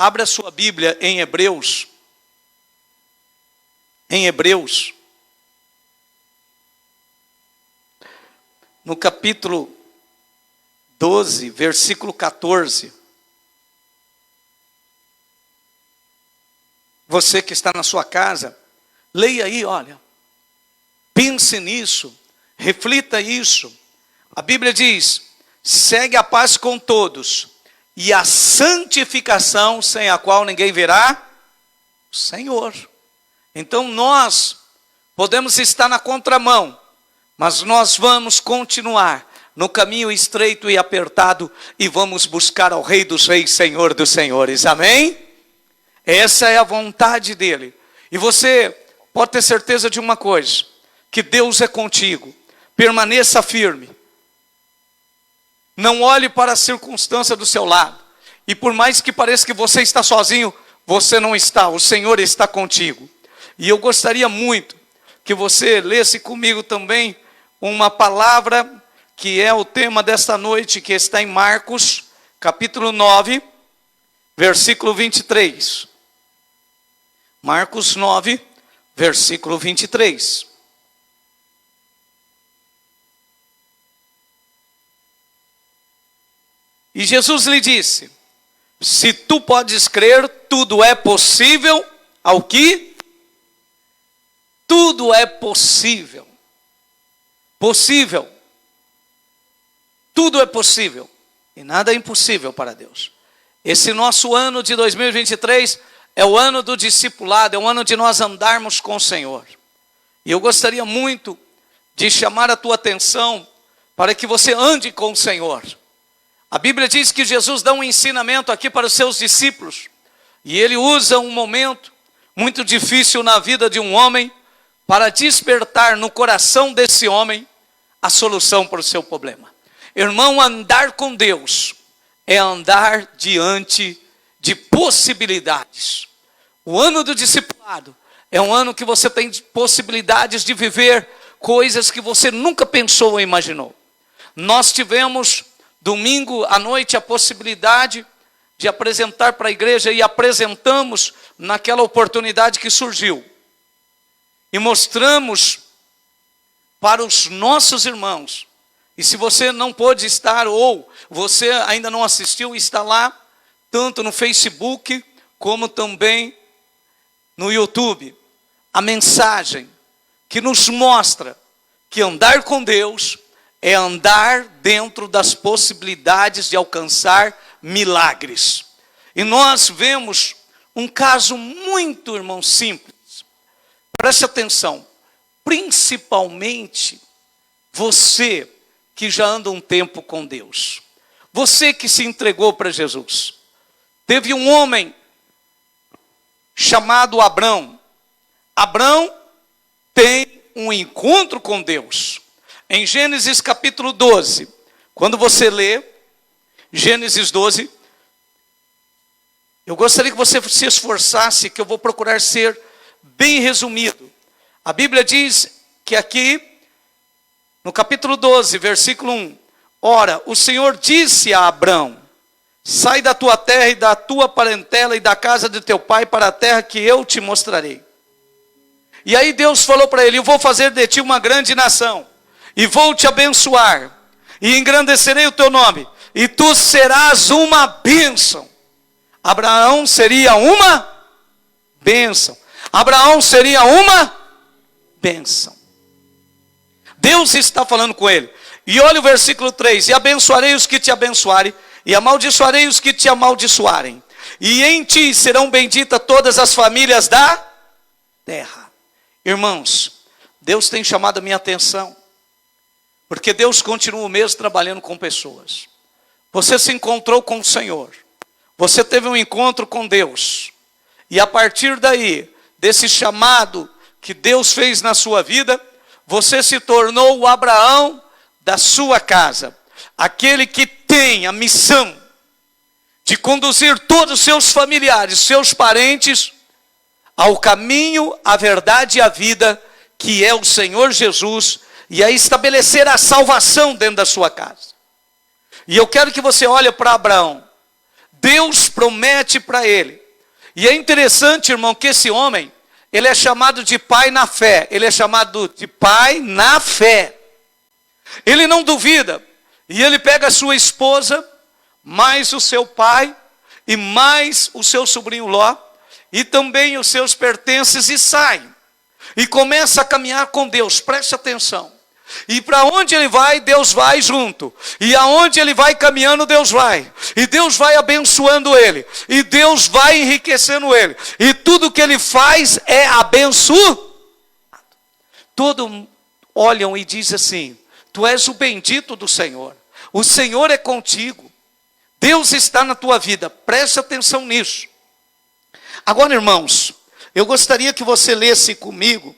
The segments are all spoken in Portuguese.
Abra sua Bíblia em Hebreus. Em Hebreus. No capítulo 12, versículo 14. Você que está na sua casa, leia aí, olha. Pense nisso, reflita isso. A Bíblia diz: segue a paz com todos e a santificação, sem a qual ninguém verá o Senhor. Então nós podemos estar na contramão, mas nós vamos continuar no caminho estreito e apertado e vamos buscar ao Rei dos Reis, Senhor dos Senhores. Amém? Essa é a vontade dele. E você pode ter certeza de uma coisa: que Deus é contigo. Permaneça firme. Não olhe para a circunstância do seu lado. E por mais que pareça que você está sozinho, você não está. O Senhor está contigo. E eu gostaria muito que você lesse comigo também uma palavra que é o tema desta noite, que está em Marcos, capítulo 9, versículo 23. Marcos 9, versículo 23. E Jesus lhe disse: se tu podes crer, tudo é possível ao que? Tudo é possível. Possível. Tudo é possível. E nada é impossível para Deus. Esse nosso ano de 2023 é o ano do discipulado, é o ano de nós andarmos com o Senhor. E eu gostaria muito de chamar a tua atenção para que você ande com o Senhor. A Bíblia diz que Jesus dá um ensinamento aqui para os seus discípulos. E ele usa um momento muito difícil na vida de um homem para despertar no coração desse homem a solução para o seu problema. Irmão, andar com Deus é andar diante de possibilidades. O ano do discipulado é um ano que você tem possibilidades de viver coisas que você nunca pensou ou imaginou. Nós tivemos domingo à noite a possibilidade de apresentar para a igreja, e apresentamos naquela oportunidade que surgiu. E mostramos para os nossos irmãos. E se você não pôde estar, ou você ainda não assistiu, está lá, tanto no Facebook, como também no YouTube, a mensagem que nos mostra que andar com Deus é andar dentro das possibilidades de alcançar milagres. E nós vemos um caso muito, irmão, simples. Preste atenção, principalmente você que já anda um tempo com Deus. Você que se entregou para Jesus. Teve um homem chamado Abrão. Abrão tem um encontro com Deus. Em Gênesis capítulo 12, quando você lê Gênesis 12, eu gostaria que você se esforçasse, que eu vou procurar ser bem resumido. A Bíblia diz que aqui, no capítulo 12, versículo 1, ora, o Senhor disse a Abrão: sai da tua terra e da tua parentela e da casa de teu pai para a terra que eu te mostrarei. E aí Deus falou para ele: eu vou fazer de ti uma grande nação, e vou te abençoar, e engrandecerei o teu nome, e tu serás uma bênção. Abraão seria uma bênção. Abraão seria uma bênção. Deus está falando com ele. E olha o versículo 3: e abençoarei os que te abençoarem, e amaldiçoarei os que te amaldiçoarem. E em ti serão benditas todas as famílias da terra. Irmãos, Deus tem chamado a minha atenção, porque Deus continua o mesmo trabalhando com pessoas. Você se encontrou com o Senhor. Você teve um encontro com Deus. E a partir daí, desse chamado que Deus fez na sua vida, você se tornou o Abraão da sua casa. Aquele que tem a missão de conduzir todos os seus familiares, seus parentes, ao caminho, à verdade e à vida, que é o Senhor Jesus, e a estabelecer a salvação dentro da sua casa. E eu quero que você olhe para Abraão. Deus promete para ele. E é interessante, irmão, que esse homem, ele é chamado de pai na fé. Ele é chamado de pai na fé. Ele não duvida. E ele pega a sua esposa, mais o seu pai, e mais o seu sobrinho Ló, e também os seus pertences, e sai. E começa a caminhar com Deus, preste atenção. E para onde ele vai, Deus vai junto. E aonde ele vai caminhando, Deus vai. E Deus vai abençoando ele. E Deus vai enriquecendo ele. E tudo que ele faz é abençoado. Todos olham e dizem assim: tu és o bendito do Senhor. O Senhor é contigo. Deus está na tua vida. Preste atenção nisso. Agora, irmãos, eu gostaria que você lesse comigo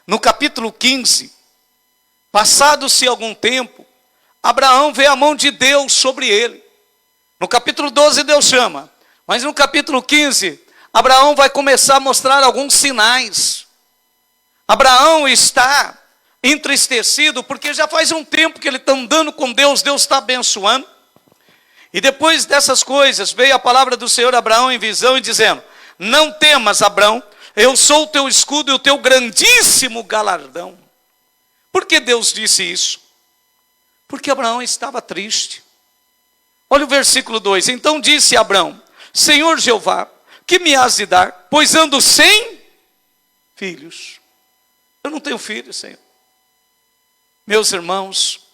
no capítulo 15. Passado-se algum tempo, Abraão vê a mão de Deus sobre ele. No capítulo 12 Deus chama, mas no capítulo 15, Abraão vai começar a mostrar alguns sinais. Abraão está entristecido, porque já faz um tempo que ele está andando com Deus, Deus está abençoando. E depois dessas coisas, veio a palavra do Senhor a Abraão em visão e dizendo: não temas, Abraão, eu sou o teu escudo e o teu grandíssimo galardão. Por que Deus disse isso? Porque Abraão estava triste. Olha o versículo 2. Então disse Abraão: Senhor Jeová, que me has de dar? Pois ando sem filhos. Eu não tenho filhos, Senhor. Meus irmãos,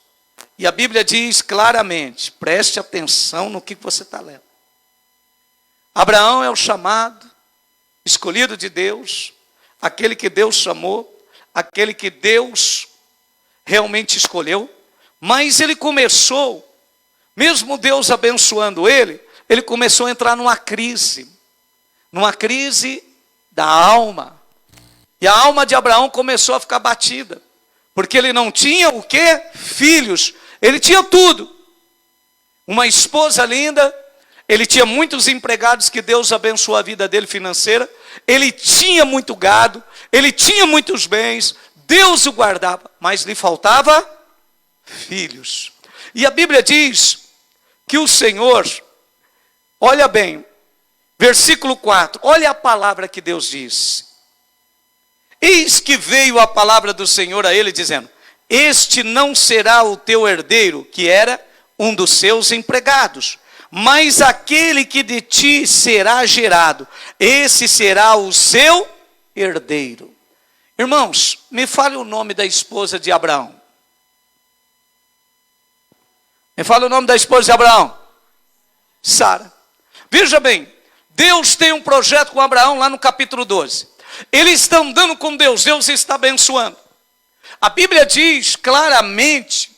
e a Bíblia diz claramente, preste atenção no que você está lendo. Abraão é o chamado, escolhido de Deus, aquele que Deus chamou, aquele que Deus realmente escolheu, mas ele começou, mesmo Deus abençoando ele, ele começou a entrar numa crise da alma, e a alma de Abraão começou a ficar batida, porque ele não tinha o quê? Filhos, ele tinha tudo, uma esposa linda, ele tinha muitos empregados que Deus abençoou a vida dele financeira, ele tinha muito gado, ele tinha muitos bens, Deus o guardava, mas lhe faltava filhos. E a Bíblia diz que o Senhor, olha bem, versículo 4, olha a palavra que Deus diz. Eis que veio a palavra do Senhor a ele dizendo: este não será o teu herdeiro, que era um dos seus empregados, mas aquele que de ti será gerado, esse será o seu herdeiro. Irmãos, me fale o nome da esposa de Abraão. Me fale o nome da esposa de Abraão. Sara. Veja bem, Deus tem um projeto com Abraão lá no capítulo 12. Eles estão andando com Deus, Deus está abençoando. A Bíblia diz claramente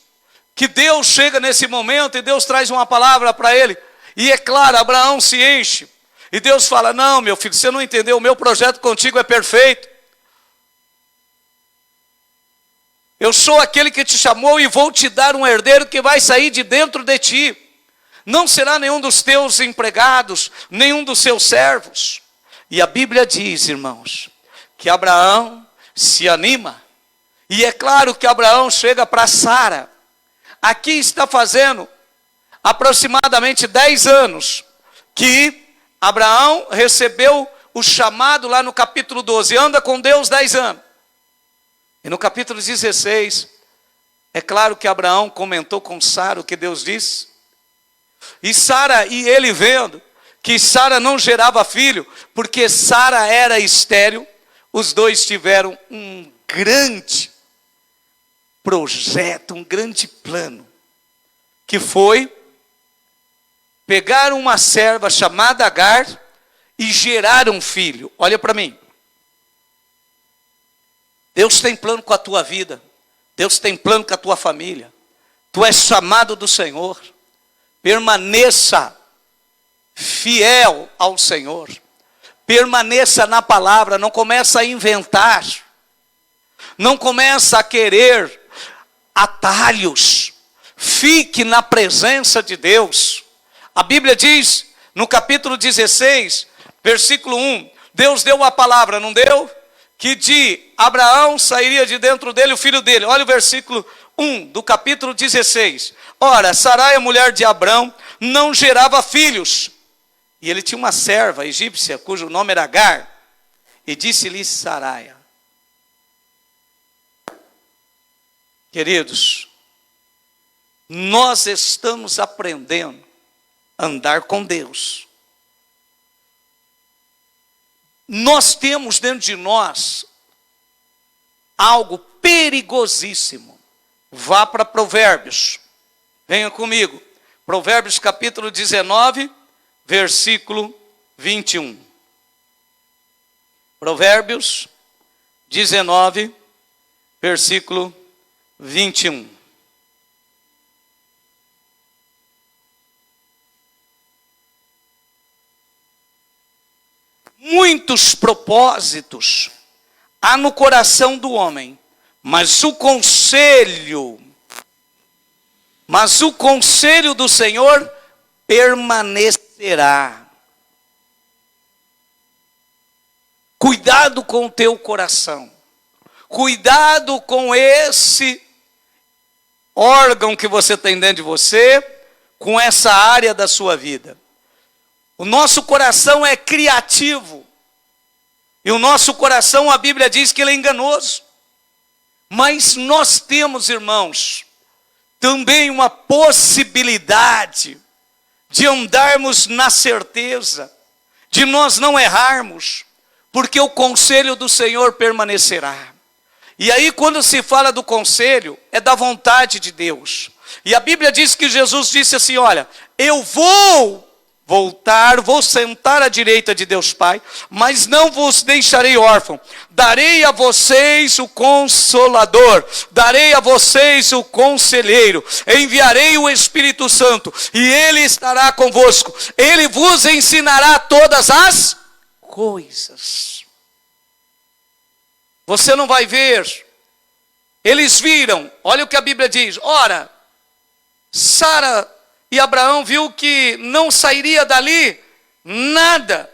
que Deus chega nesse momento e Deus traz uma palavra para ele. E é claro, Abraão se enche. E Deus fala: não, meu filho, você não entendeu, o meu projeto contigo é perfeito. Eu sou aquele que te chamou e vou te dar um herdeiro que vai sair de dentro de ti. Não será nenhum dos teus empregados, nenhum dos seus servos. E a Bíblia diz, irmãos, que Abraão se anima. E é claro que Abraão chega para Sara. Aqui está fazendo aproximadamente 10 anos que Abraão recebeu o chamado lá no capítulo 12. Anda com Deus 10 anos. E no capítulo 16, é claro que Abraão comentou com Sara o que Deus disse. E Sara e ele vendo que Sara não gerava filho, porque Sara era estéril, os dois tiveram um grande projeto, um grande plano, que foi pegar uma serva chamada Agar e gerar um filho. Olha para mim. Deus tem plano com a tua vida. Deus tem plano com a tua família. Tu és chamado do Senhor. Permaneça fiel ao Senhor. Permaneça na palavra. Não começa a inventar. Não começa a querer atalhos. Fique na presença de Deus. A Bíblia diz no capítulo 16, versículo 1. Deus deu a palavra, não deu? Que de Abraão sairia de dentro dele o filho dele. Olha o versículo 1 do capítulo 16. Ora, Sarai, a mulher de Abraão, não gerava filhos. E ele tinha uma serva egípcia, cujo nome era Agar, e disse-lhe Saraia. Queridos, nós estamos aprendendo a andar com Deus. Nós temos dentro de nós algo perigosíssimo. Vá para Provérbios. Venha comigo. Provérbios capítulo 19, versículo 21. Provérbios 19, versículo 21. Muitos propósitos há no coração do homem, mas o conselho do Senhor permanecerá. Cuidado com o teu coração. Cuidado com esse órgão que você tem dentro de você, com essa área da sua vida. O nosso coração é criativo. E o nosso coração, a Bíblia diz que ele é enganoso. Mas nós temos, irmãos, também uma possibilidade de andarmos na certeza, de nós não errarmos, porque o conselho do Senhor permanecerá. E aí, quando se fala do conselho, é da vontade de Deus. E a Bíblia diz que Jesus disse assim: olha, eu vou voltar, vou sentar à direita de Deus Pai, mas não vos deixarei órfão. Darei a vocês o Consolador, darei a vocês o Conselheiro, enviarei o Espírito Santo, e Ele estará convosco. Ele vos ensinará todas as coisas. Você não vai ver. Eles viram, olha o que a Bíblia diz. Ora, Sara e Abraão viu que não sairia dali nada.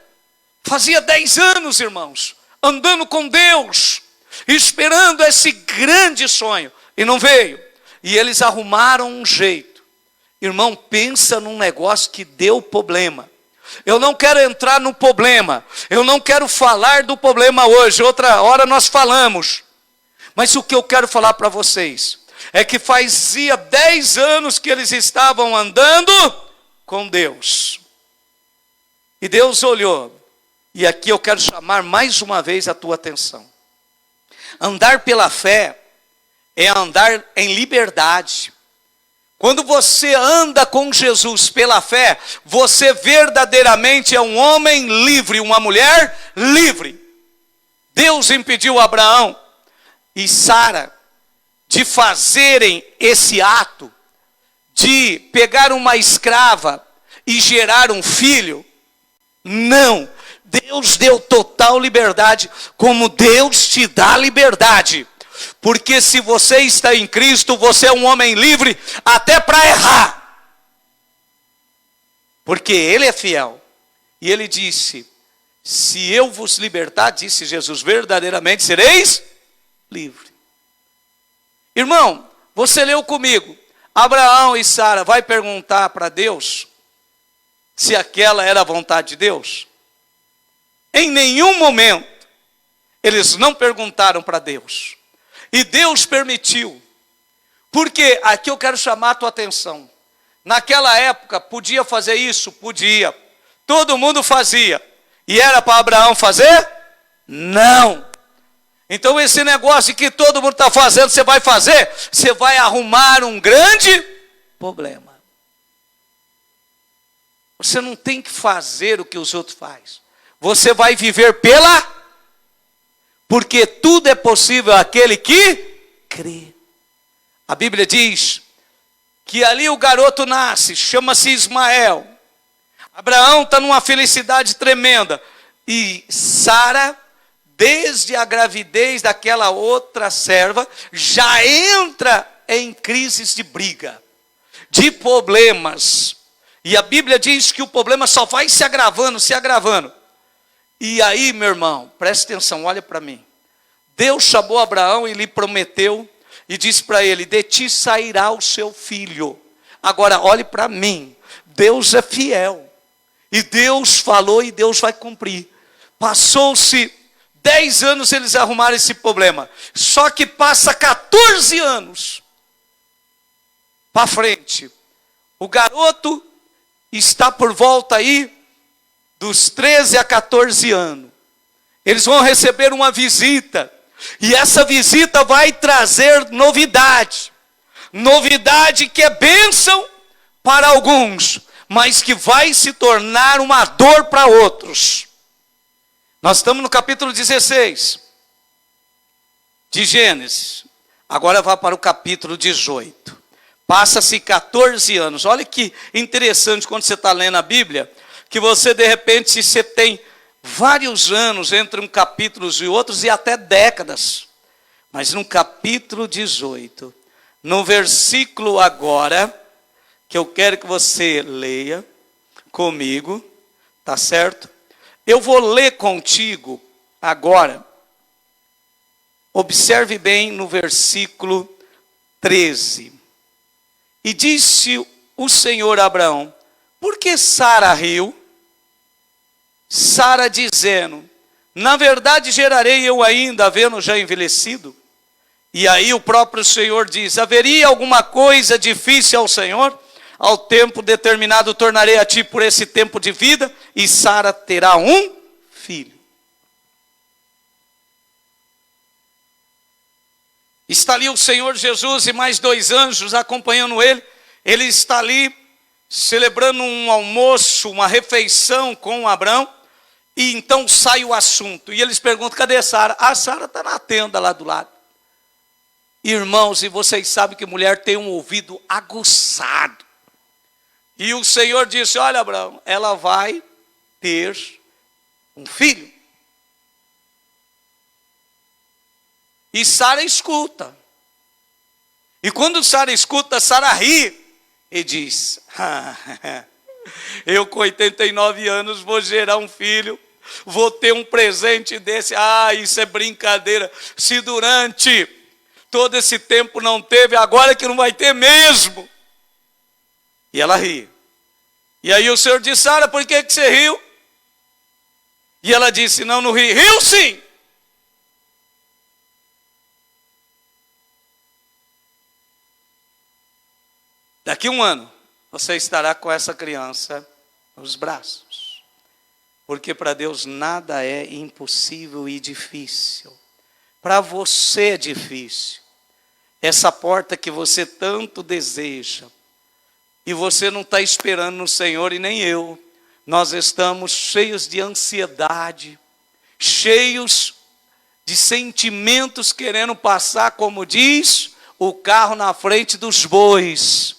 Fazia 10 anos, irmãos, andando com Deus, esperando esse grande sonho, e não veio. E eles arrumaram um jeito. Irmão, pensa num negócio que deu problema. Eu não quero entrar no problema, eu não quero falar do problema hoje, outra hora nós falamos. Mas o que eu quero falar para vocês é que fazia 10 anos que eles estavam andando com Deus. E Deus olhou, e aqui eu quero chamar mais uma vez a tua atenção. Andar pela fé é andar em liberdade. Quando você anda com Jesus pela fé, você verdadeiramente é um homem livre, uma mulher livre. Deus impediu Abraão e Sara de fazerem esse ato, de pegar uma escrava e gerar um filho. Não, Deus deu total liberdade, como Deus te dá liberdade. Porque se você está em Cristo, você é um homem livre até para errar. Porque Ele é fiel. E Ele disse: se eu vos libertar, disse Jesus, verdadeiramente sereis livres. Irmão, você leu comigo. Abraão e Sara vai perguntar para Deus se aquela era a vontade de Deus? Em nenhum momento eles não perguntaram para Deus. E Deus permitiu. Porque aqui eu quero chamar a tua atenção. Naquela época, podia fazer isso? Podia. Todo mundo fazia. E era para Abraão fazer? Não. Então esse negócio que todo mundo está fazendo, você vai fazer? Você vai arrumar um grande problema. Você não tem que fazer o que os outros fazem. Você vai viver pela... Porque tudo é possível àquele que crê. A Bíblia diz que ali o garoto nasce, chama-se Ismael. Abraão está numa felicidade tremenda. E Sara, desde a gravidez daquela outra serva, já entra em crises de briga, de problemas. E a Bíblia diz que o problema só vai se agravando, se agravando. E aí, meu irmão, preste atenção, olha para mim. Deus chamou Abraão e lhe prometeu e disse para ele: de ti sairá o seu filho. Agora, olhe para mim, Deus é fiel. E Deus falou e Deus vai cumprir. Passou-se 10 anos, eles arrumaram esse problema. Só que passa 14 anos para frente. O garoto está por volta aí dos 13 a 14 anos. Eles vão receber uma visita. E essa visita vai trazer novidade. Novidade que é bênção para alguns, mas que vai se tornar uma dor para outros. Nós estamos no capítulo 16 de Gênesis. Agora vai para o capítulo 18. Passa-se 14 anos. Olha que interessante quando você está lendo a Bíblia, que você de repente, se você tem vários anos entre um capítulo e outros, e até décadas. Mas no capítulo 18, no versículo agora, que eu quero que você leia comigo, tá certo? Eu vou ler contigo agora. Observe bem no versículo 13. E disse o Senhor a Abraão: por que Sara riu? Sara dizendo: na verdade gerarei eu ainda, havendo já envelhecido. E aí o próprio Senhor diz: haveria alguma coisa difícil ao Senhor? Ao tempo determinado tornarei a ti por esse tempo de vida, e Sara terá um filho. Está ali o Senhor Jesus e mais 2 anjos acompanhando ele. Ele está ali celebrando um almoço, uma refeição com Abraão. E então sai o assunto. E eles perguntam: cadê Sara? A Sara está na tenda lá do lado. Irmãos, e vocês sabem que mulher tem um ouvido aguçado. E o Senhor disse: olha, Abraão, ela vai ter um filho. E Sara escuta. E quando Sara escuta, Sara ri e diz: eu com 89 anos vou gerar um filho, vou ter um presente desse. Isso é brincadeira. Se durante todo esse tempo não teve, agora que não vai ter mesmo. E ela ri. E aí o Senhor disse: Sara, por que você riu? E ela disse: não ri. Riu sim. Daqui 1 ano, você estará com essa criança nos braços. Porque para Deus nada é impossível e difícil. Para você é difícil. Essa porta que você tanto deseja. E você não está esperando no Senhor, e nem eu. Nós estamos cheios de ansiedade, cheios de sentimentos querendo passar, como diz, o carro na frente dos bois.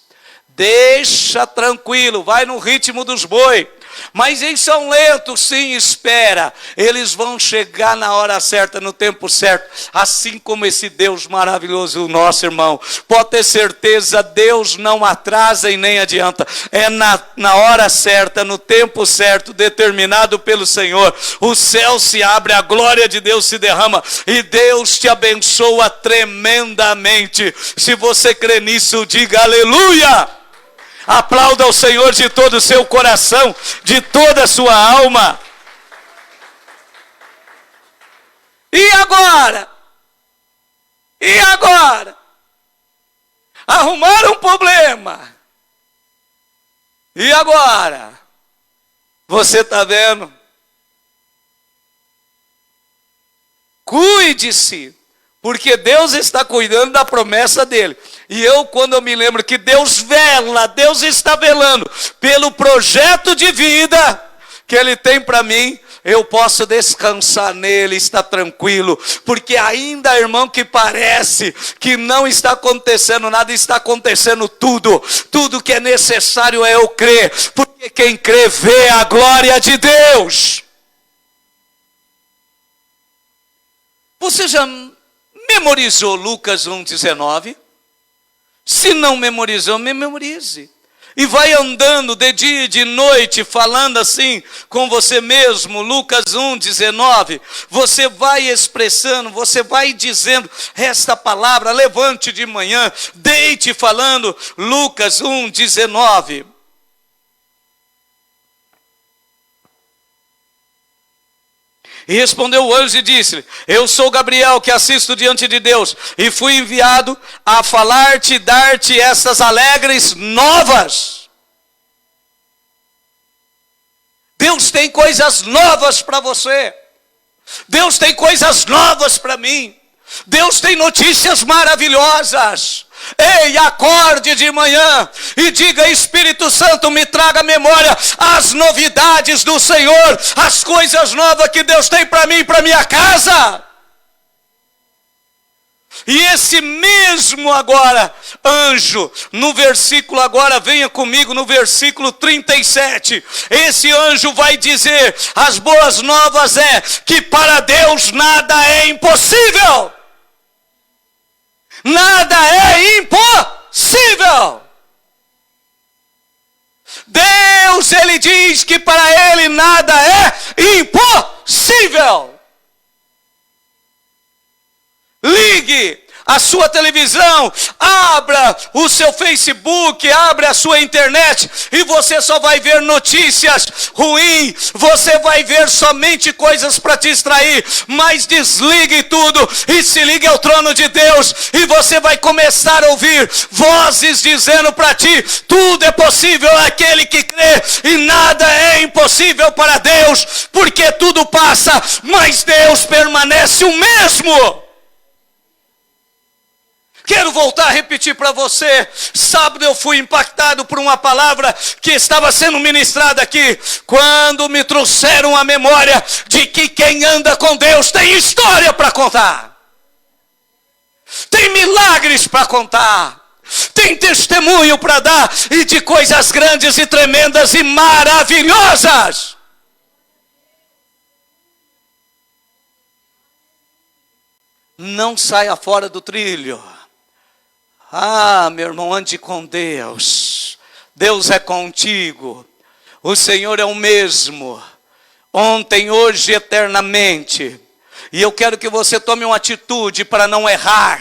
Deixa tranquilo, vai no ritmo dos bois. Mas eles são lentos, sim, espera. Eles vão chegar na hora certa, no tempo certo. Assim como esse Deus maravilhoso, o nosso irmão. Pode ter certeza, Deus não atrasa e nem adianta. É na hora certa, no tempo certo, determinado pelo Senhor. O céu se abre, a glória de Deus se derrama. E Deus te abençoa tremendamente. Se você crê nisso, diga aleluia. Aplauda ao Senhor de todo o seu coração, de toda a sua alma. E agora? E agora? Arrumaram um problema. E agora? Você está vendo? Cuide-se. Porque Deus está cuidando da promessa dele. E quando eu me lembro que Deus vela, Deus está velando pelo projeto de vida que ele tem para mim, eu posso descansar nele, estar tranquilo. Porque ainda, irmão, que parece que não está acontecendo nada, está acontecendo tudo. Tudo que é necessário é eu crer. Porque quem crê vê a glória de Deus. Você já memorizou Lucas 1,19? Se não memorizou, memorize. E vai andando de dia e de noite, falando assim com você mesmo, Lucas 1,19. Você vai expressando, você vai dizendo esta palavra, levante de manhã, deite falando Lucas 1,19. E respondeu o anjo e disse-lhe: eu sou Gabriel, que assisto diante de Deus, e fui enviado a falar-te e dar-te essas alegres novas. Deus tem coisas novas para você. Deus tem coisas novas para mim. Deus tem notícias maravilhosas. Ei, acorde de manhã e diga: Espírito Santo, me traga à memória as novidades do Senhor, as coisas novas que Deus tem para mim e para minha casa. E esse mesmo agora, anjo, no versículo agora, venha comigo no versículo 37. Esse anjo vai dizer: as boas novas é que para Deus nada é impossível. Nada é impossível. Deus, Ele diz que para Ele nada é impossível. Ligue a sua televisão, abra o seu Facebook, abra a sua internet, e você só vai ver notícias ruins, você vai ver somente coisas para te distrair. Mas desligue tudo e se ligue ao trono de Deus, e você vai começar a ouvir vozes dizendo para ti: tudo é possível àquele que crê, e nada é impossível para Deus, porque tudo passa, mas Deus permanece o mesmo. Quero voltar a repetir para você. Sábado eu fui impactado por uma palavra que estava sendo ministrada aqui, quando me trouxeram a memória de que quem anda com Deus tem história para contar, tem milagres para contar, tem testemunho para dar, e de coisas grandes e tremendas e maravilhosas. Não saia fora do trilho. Ah, meu irmão, ande com Deus. Deus é contigo. O Senhor é o mesmo, ontem, hoje e eternamente. E eu quero que você tome uma atitude para não errar.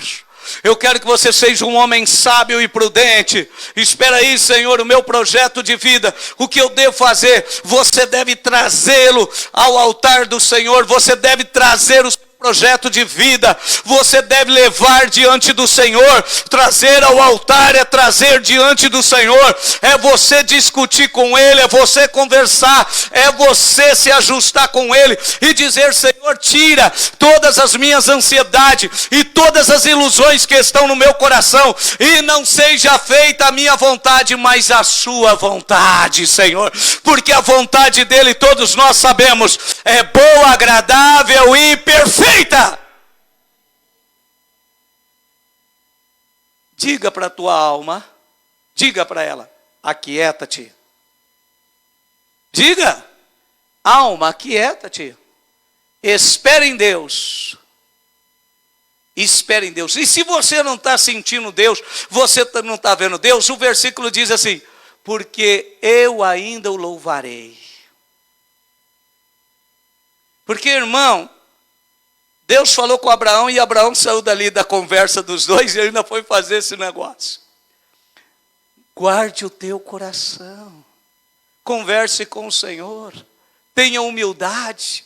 Eu quero que você seja um homem sábio e prudente. Espera aí, Senhor, o meu projeto de vida, o que eu devo fazer? Você deve trazê-lo ao altar do Senhor. Você deve trazer o projeto de vida, você deve levar diante do Senhor. Trazer ao altar é trazer diante do Senhor, é você discutir com Ele, é você conversar, é você se ajustar com Ele e dizer: Senhor, tira todas as minhas ansiedades e todas as ilusões que estão no meu coração, e não seja feita a minha vontade, mas a sua vontade, Senhor, porque a vontade dEle, todos nós sabemos, é boa, agradável e perfeita. Diga para a tua alma, diga para ela: aquieta-te. Diga: alma, aquieta-te. Espere em Deus. Espere em Deus. E se você não está sentindo Deus, você não está vendo Deus, o versículo diz assim: porque eu ainda o louvarei. Porque, irmão, Deus falou com Abraão, e Abraão saiu dali da conversa dos dois e ainda foi fazer esse negócio. Guarde o teu coração, converse com o Senhor, tenha humildade,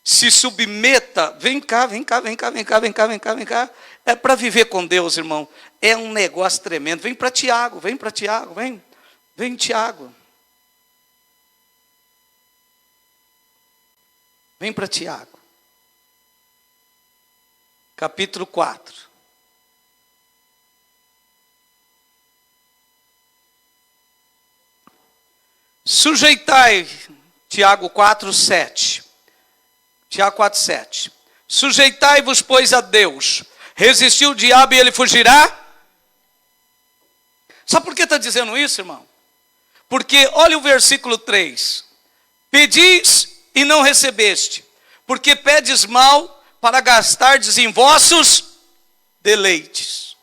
se submeta. Vem cá, vem cá, vem cá, vem cá, vem cá, vem cá, vem cá. É para viver com Deus, irmão, é um negócio tremendo. Vem para Tiago, vem para Tiago, vem Tiago. Vem para Tiago. Capítulo 4. Sujeitai, Tiago 4, 7. Tiago 4, 7. Sujeitai-vos, pois, a Deus. Resistiu o diabo e ele fugirá? Sabe por que está dizendo isso, irmão? Porque, olha o versículo 3. Pedis e não recebeste, porque pedes mal para gastardes em vossos deleites.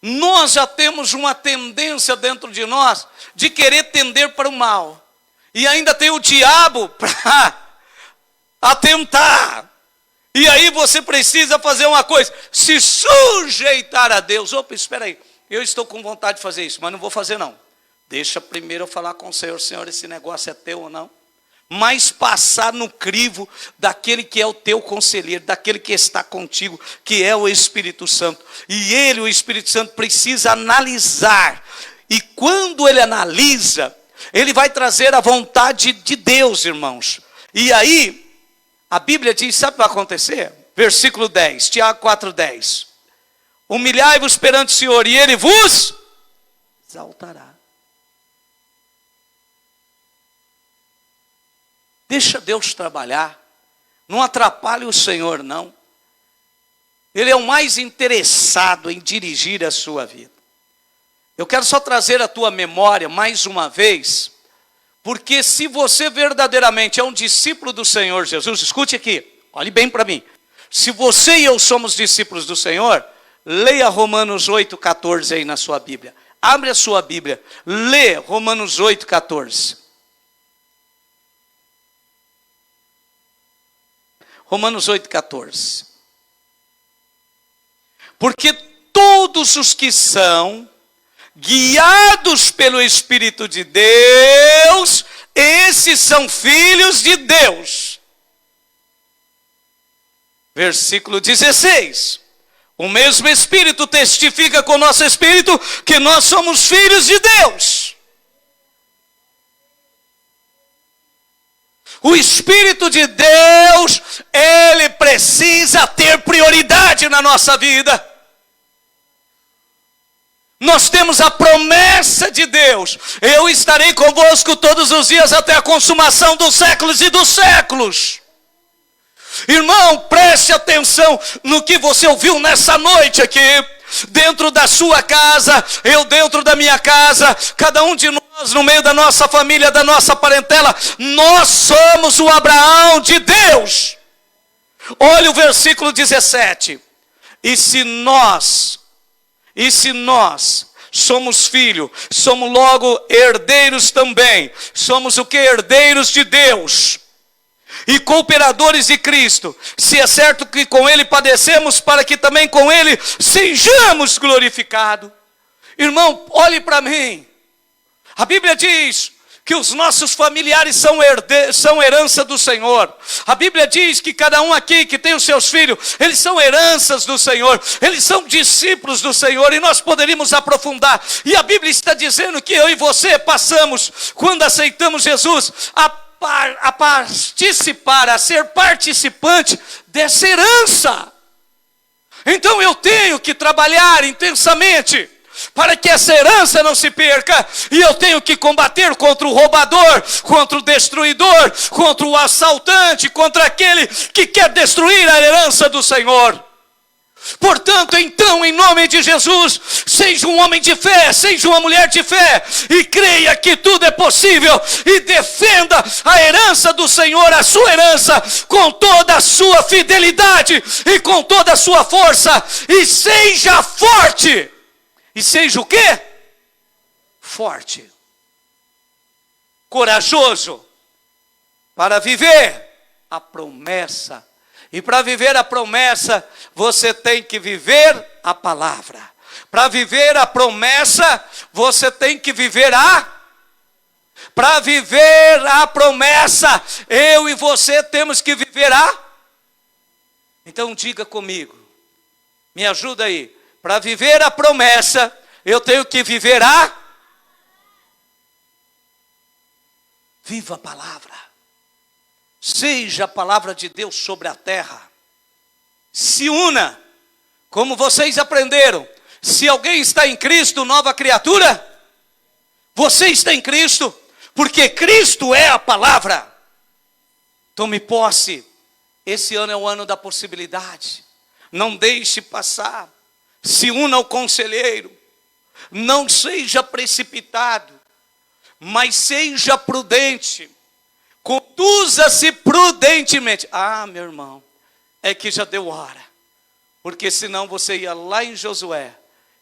Nós já temos uma tendência dentro de nós de querer tender para o mal. E ainda tem o diabo para atentar. E aí você precisa fazer uma coisa: se sujeitar a Deus. Opa, espera aí, eu estou com vontade de fazer isso, mas não vou fazer não. Deixa primeiro eu falar com o Senhor: Senhor, esse negócio é teu ou não? mas passar no crivo daquele que é o teu conselheiro, daquele que está contigo, que é o Espírito Santo. E ele, o Espírito Santo, precisa analisar. E quando ele analisa, ele vai trazer a vontade de Deus, irmãos. E aí, a Bíblia diz, sabe o que vai acontecer? Versículo 10, Tiago 4,10. Humilhai-vos perante o Senhor, e ele vos exaltará. Deixa Deus trabalhar. Não atrapalhe o Senhor, não. Ele é o mais interessado em dirigir a sua vida. Eu quero só trazer à tua memória mais uma vez, porque se você verdadeiramente é um discípulo do Senhor Jesus, escute aqui, olhe bem para mim. Se você e eu somos discípulos do Senhor, leia Romanos 8,14 aí na sua Bíblia. Abre a sua Bíblia, lê Romanos 8,14. Romanos 8,14. Porque todos os que são guiados pelo Espírito de Deus, esses são filhos de Deus. Versículo 16. O mesmo Espírito testifica com o nosso Espírito que nós somos filhos de Deus. O Espírito de Deus, ele precisa ter prioridade na nossa vida. Nós temos a promessa de Deus. Eu estarei convosco todos os dias até a consumação dos séculos e dos séculos. Irmão, preste atenção no que você ouviu nessa noite aqui. Dentro da sua casa, eu dentro da minha casa, cada um de nós no meio da nossa família, da nossa parentela, nós somos o Abraão de Deus. Olha o versículo 17. E se nós somos filhos, somos logo herdeiros também. Somos o que? Herdeiros de Deus. E cooperadores de Cristo. Se é certo que com Ele padecemos, para que também com Ele sejamos glorificados. Irmão, olhe para mim. A Bíblia diz que os nossos familiares são herança do Senhor. A Bíblia diz que cada um aqui que tem os seus filhos, eles são heranças do Senhor, eles são discípulos do Senhor, e nós poderíamos aprofundar. E a Bíblia está dizendo que eu e você passamos, quando aceitamos Jesus, a participar, a ser participante dessa herança. Então eu tenho que trabalhar intensamente para que essa herança não se perca, e eu tenho que combater contra o roubador, contra o destruidor, contra o assaltante, contra aquele que quer destruir a herança do Senhor. Portanto, então, em nome de Jesus, seja um homem de fé, seja uma mulher de fé, e creia que tudo é possível, e defenda a herança do Senhor, a sua herança, com toda a sua fidelidade, e com toda a sua força, e seja forte. E seja o quê? Forte. Corajoso. Para viver a promessa. E para viver a promessa, você tem que viver a palavra. Para viver a promessa, você tem que viver Para viver a promessa, eu e você temos que viver Então diga comigo. Me ajuda aí. Para viver a promessa, eu tenho que viver Viva a palavra. Seja a palavra de Deus sobre a terra. Se una, como vocês aprenderam. Se alguém está em Cristo, nova criatura. Você está em Cristo, porque Cristo é a palavra. Tome posse. Esse ano é o ano da possibilidade. Não deixe passar. Se una ao conselheiro. Não seja precipitado, mas seja prudente. Conduza-se prudentemente. Meu irmão, é que já deu hora. Porque senão você ia lá em Josué,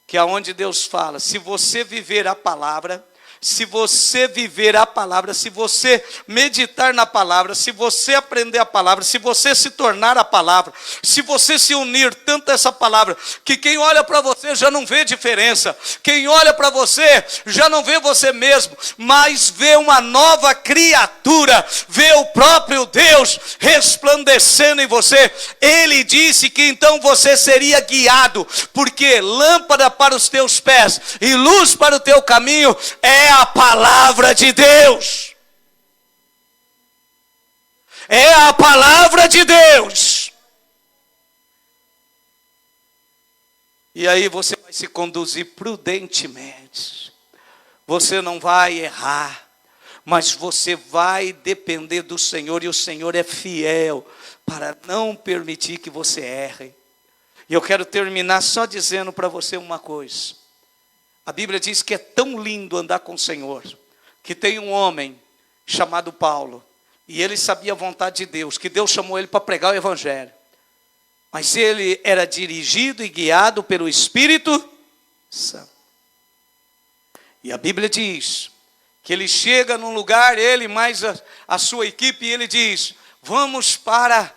que é onde Deus fala, se você viver a palavra, se você viver a palavra, se você meditar na palavra, se você aprender a palavra, se você se tornar a palavra, se você se unir tanto a essa palavra, que quem olha para você já não vê diferença, quem olha para você já não vê você mesmo, mas vê uma nova criatura, vê o próprio Deus resplandecendo em você. Ele disse que então você seria guiado, porque lâmpada para os teus pés e luz para o teu caminho é a palavra de Deus. É a palavra de Deus. E aí você vai se conduzir prudentemente. Você não vai errar, mas você vai depender do Senhor, e o Senhor é fiel para não permitir que você erre. E eu quero terminar só dizendo para você uma coisa. A Bíblia diz que é tão lindo andar com o Senhor, que tem um homem chamado Paulo, e ele sabia a vontade de Deus, que Deus chamou ele para pregar o Evangelho. Mas ele era dirigido e guiado pelo Espírito Santo. E a Bíblia diz que ele chega num lugar, ele mais a sua equipe, e ele diz: vamos para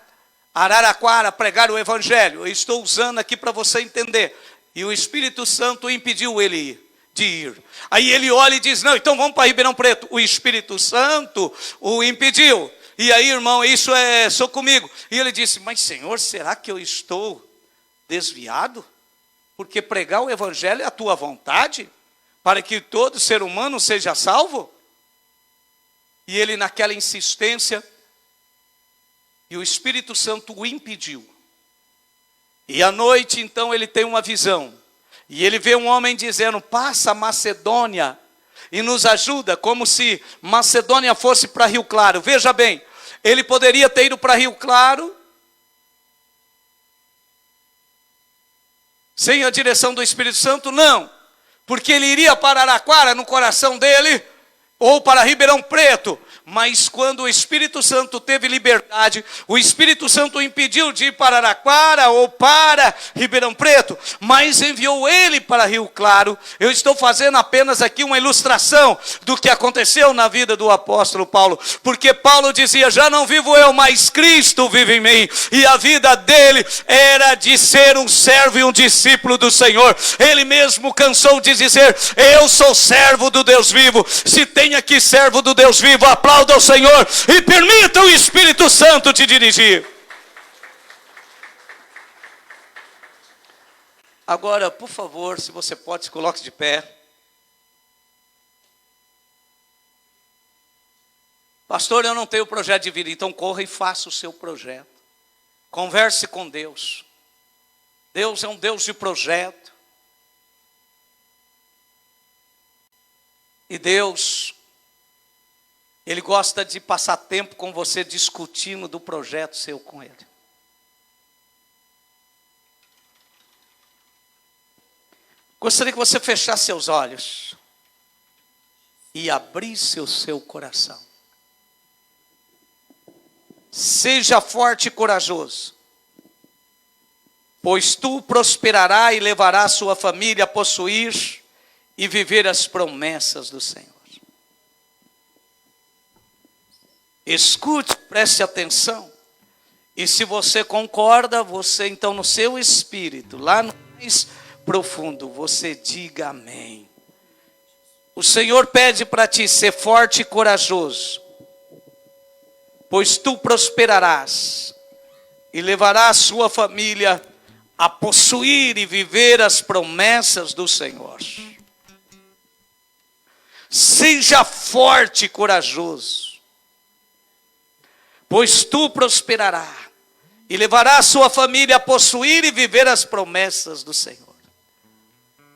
Araraquara pregar o Evangelho. Eu estou usando aqui para você entender. E o Espírito Santo impediu ele de ir. Aí ele olha e diz: não, então vamos para Ribeirão Preto. O Espírito Santo o impediu. E aí, irmão, isso é só comigo. E ele disse: mas Senhor, será que eu estou desviado? Porque pregar o Evangelho é a tua vontade, para que todo ser humano seja salvo? E ele naquela insistência, e o Espírito Santo o impediu. E à noite, então, ele tem uma visão. E ele vê um homem dizendo: passa a Macedônia e nos ajuda, como se Macedônia fosse para Rio Claro. Veja bem, ele poderia ter ido para Rio Claro sem a direção do Espírito Santo? Não, porque ele iria para Araraquara no coração dele, ou para Ribeirão Preto. Mas quando o Espírito Santo teve liberdade, o Espírito Santo o impediu de ir para Araraquara ou para Ribeirão Preto, mas enviou ele para Rio Claro. Eu estou fazendo apenas aqui uma ilustração do que aconteceu na vida do apóstolo Paulo, porque Paulo dizia: já não vivo eu, mas Cristo vive em mim. E a vida dele era de ser um servo e um discípulo do Senhor. Ele mesmo cansou de dizer: eu sou servo do Deus vivo. Se tem aqui servo do Deus vivo, aplauda ao Senhor e permita o Espírito Santo te dirigir. Agora, por favor, se você pode, se coloque de pé. Pastor, eu não tenho projeto de vida. Então corra e faça o seu projeto. Converse com Deus. Deus é um Deus de projeto. E Deus, Ele gosta de passar tempo com você discutindo do projeto seu com Ele. Gostaria que você fechasse seus olhos e abrisse o seu coração. Seja forte e corajoso, pois tu prosperarás e levarás sua família a possuir e viver as promessas do Senhor. Escute, preste atenção. E se você concorda, você então no seu espírito, lá no mais profundo, você diga amém. O Senhor pede para ti ser forte e corajoso, pois tu prosperarás e levarás sua família a possuir e viver as promessas do Senhor. Seja forte e corajoso, pois tu prosperarás e levarás sua família a possuir e viver as promessas do Senhor.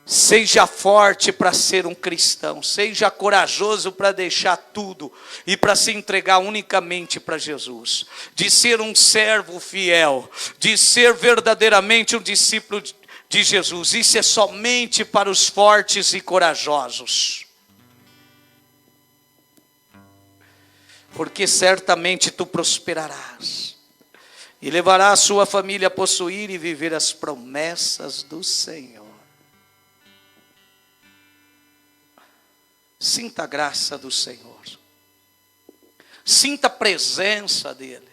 Seja forte para ser um cristão, seja corajoso para deixar tudo e para se entregar unicamente para Jesus, de ser um servo fiel, de ser verdadeiramente um discípulo de Jesus. Isso é somente para os fortes e corajosos. Porque certamente tu prosperarás e levarás sua família a possuir e viver as promessas do Senhor. sinta a graça do Senhor. Sinta a presença dEle.